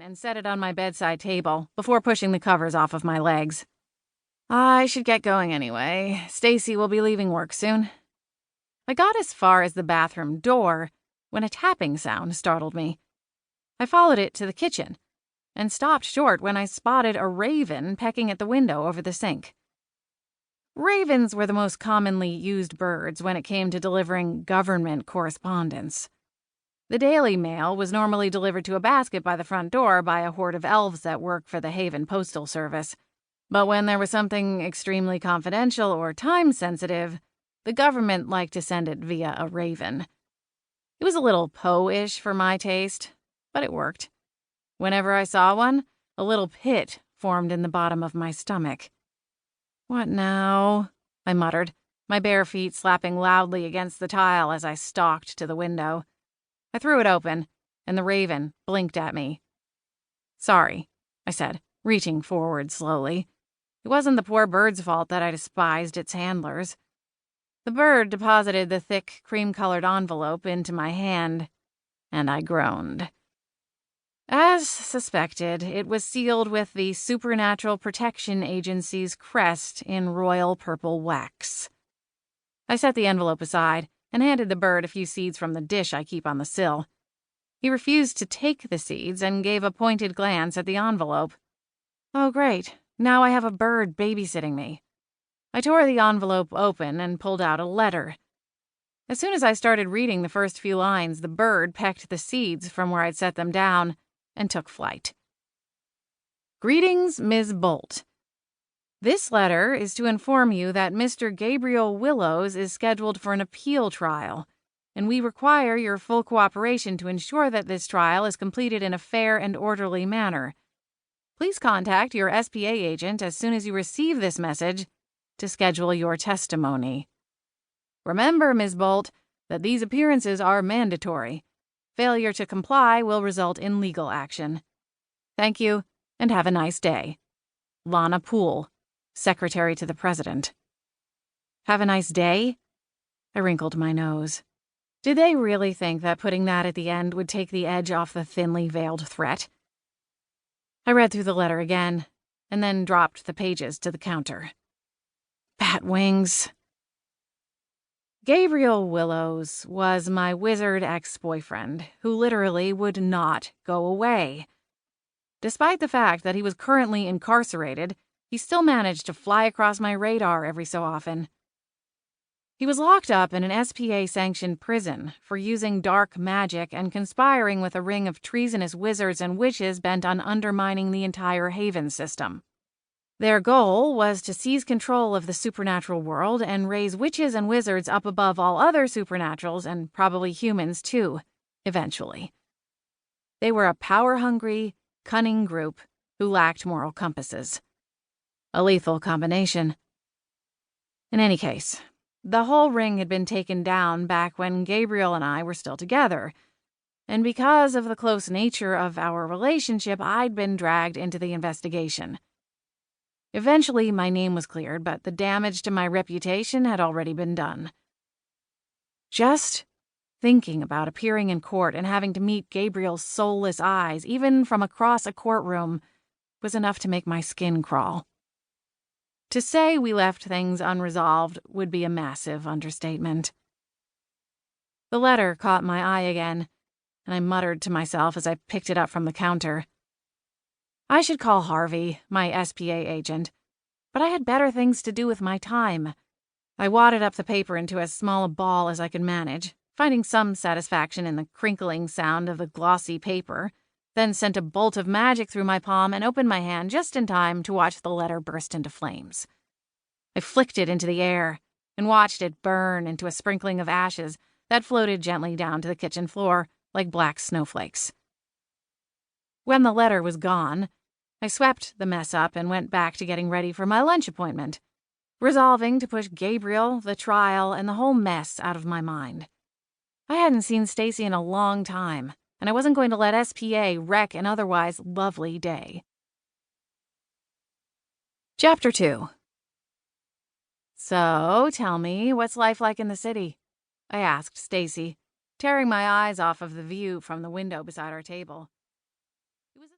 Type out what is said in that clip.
and set it on my bedside table before pushing the covers off of my legs. I should get going anyway. Stacy will be leaving work soon. I got as far as the bathroom door when a tapping sound startled me. I followed it to the kitchen and stopped short when I spotted a raven pecking at the window over the sink. Ravens were the most commonly used birds when it came to delivering government correspondence. The Daily Mail was normally delivered to a basket by the front door by a horde of elves that work for the Haven Postal Service. But when there was something extremely confidential or time-sensitive, the government liked to send it via a raven. It was a little Poe-ish for my taste, but it worked. Whenever I saw one, a little pit formed in the bottom of my stomach. "What now?" I muttered, my bare feet slapping loudly against the tile as I stalked to the window. I threw it open, and the raven blinked at me. "Sorry," I said, reaching forward slowly. It wasn't the poor bird's fault that I despised its handlers. The bird deposited the thick, cream-colored envelope into my hand, and I groaned. As suspected, it was sealed with the Supernatural Protection Agency's crest in royal purple wax. I set the envelope aside and handed the bird a few seeds from the dish I keep on the sill. He refused to take the seeds and gave a pointed glance at the envelope. Oh, great. Now I have a bird babysitting me. I tore the envelope open and pulled out a letter. As soon as I started reading the first few lines, the bird pecked the seeds from where I'd set them down and took flight. Greetings, Ms. Bolt. This letter is to inform you that Mr. Gabriel Willows is scheduled for an appeal trial, and we require your full cooperation to ensure that this trial is completed in a fair and orderly manner. Please contact your SPA agent as soon as you receive this message to schedule your testimony. Remember, Ms. Bolt, that these appearances are mandatory. Failure to comply will result in legal action. Thank you, and have a nice day. Lana Poole, Secretary to the President. Have a nice day? I wrinkled my nose. Did they really think that putting that at the end would take the edge off the thinly veiled threat? I read through the letter again, and then dropped the pages to the counter. Bat wings. Gabriel Willows was my wizard ex-boyfriend, who literally would not go away. Despite the fact that he was currently incarcerated, he still managed to fly across my radar every so often. He was locked up in an SPA-sanctioned prison for using dark magic and conspiring with a ring of treasonous wizards and witches bent on undermining the entire Haven system. Their goal was to seize control of the supernatural world and raise witches and wizards up above all other supernaturals and probably humans too, eventually. They were a power-hungry, cunning group who lacked moral compasses. A lethal combination. In any case, the whole ring had been taken down back when Gabriel and I were still together, and because of the close nature of our relationship, I'd been dragged into the investigation. Eventually, my name was cleared, but the damage to my reputation had already been done. Just thinking about appearing in court and having to meet Gabriel's soulless eyes, even from across a courtroom, was enough to make my skin crawl. To say we left things unresolved would be a massive understatement. The letter caught my eye again, and I muttered to myself as I picked it up from the counter. I should call Harvey, my SPA agent, but I had better things to do with my time. I wadded up the paper into as small a ball as I could manage, finding some satisfaction in the crinkling sound of the glossy paper, then sent a bolt of magic through my palm and opened my hand just in time to watch the letter burst into flames. I flicked it into the air and watched it burn into a sprinkling of ashes that floated gently down to the kitchen floor like black snowflakes. When the letter was gone, I swept the mess up and went back to getting ready for my lunch appointment, resolving to push Gabriel, the trial, and the whole mess out of my mind. I hadn't seen Stacy in a long time, and I wasn't going to let SPA wreck an otherwise lovely day. Chapter 2. So, tell me, what's life like in the city? I asked Stacy, tearing my eyes off of the view from the window beside our table.